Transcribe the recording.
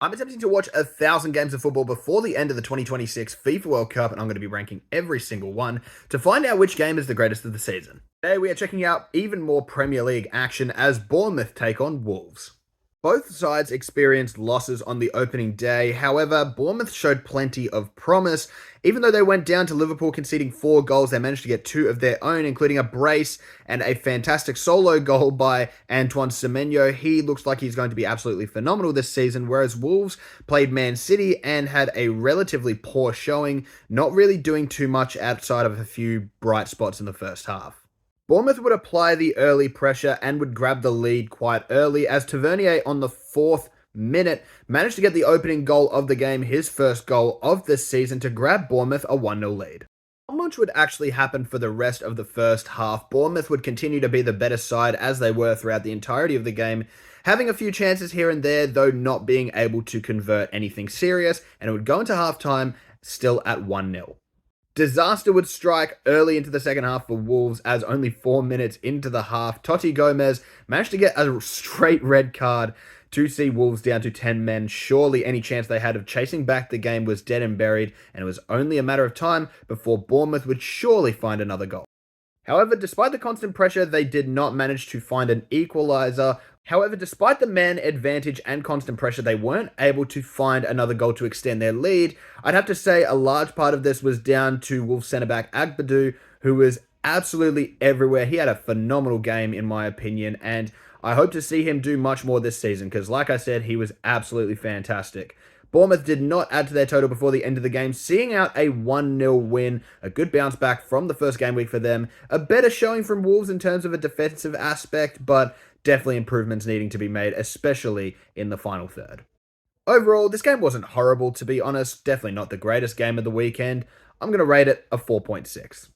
I'm attempting to watch 1,000 games of football before the end of the 2026 FIFA World Cup, and I'm going to be ranking every single one to find out which game is the greatest of the season. Today, we are checking out even more Premier League action as Bournemouth take on Wolves. Both sides experienced losses on the opening day. However, Bournemouth showed plenty of promise. Even though they went down to Liverpool conceding 4 goals, they managed to get 2 of their own, including a brace and a fantastic solo goal by Antoine Semenyo. He looks like he's going to be absolutely phenomenal this season, whereas Wolves played Man City and had a relatively poor showing, not really doing too much outside of a few bright spots in the first half. Bournemouth would apply the early pressure and would grab the lead quite early as Tavernier on the 4th minute managed to get the opening goal of the game, his first goal of this season, to grab Bournemouth a 1-0 lead. Not much would actually happen for the rest of the first half. Bournemouth would continue to be the better side as they were throughout the entirety of the game, having a few chances here and there, though not being able to convert anything serious, and it would go into halftime still at 1-0. Disaster would strike early into the second half for Wolves as only 4 minutes into the half, Totti Gomez managed to get a straight red card to see Wolves down to 10 men. Surely any chance they had of chasing back the game was dead and buried, and it was only a matter of time before Bournemouth would surely find another goal. However, despite the constant pressure, they did not manage to find an equaliser. However, despite the man advantage and constant pressure, they weren't able to find another goal to extend their lead. I'd have to say a large part of this was down to Wolves centre-back Agbadou, who was absolutely everywhere. He had a phenomenal game, in my opinion, and I hope to see him do much more this season, because like I said, he was absolutely fantastic. Bournemouth did not add to their total before the end of the game, seeing out a 1-0 win, a good bounce back from the first game week for them, a better showing from Wolves in terms of a defensive aspect, but definitely improvements needing to be made, especially in the final third. Overall, this game wasn't horrible, to be honest, definitely not the greatest game of the weekend. I'm going to rate it a 4.6.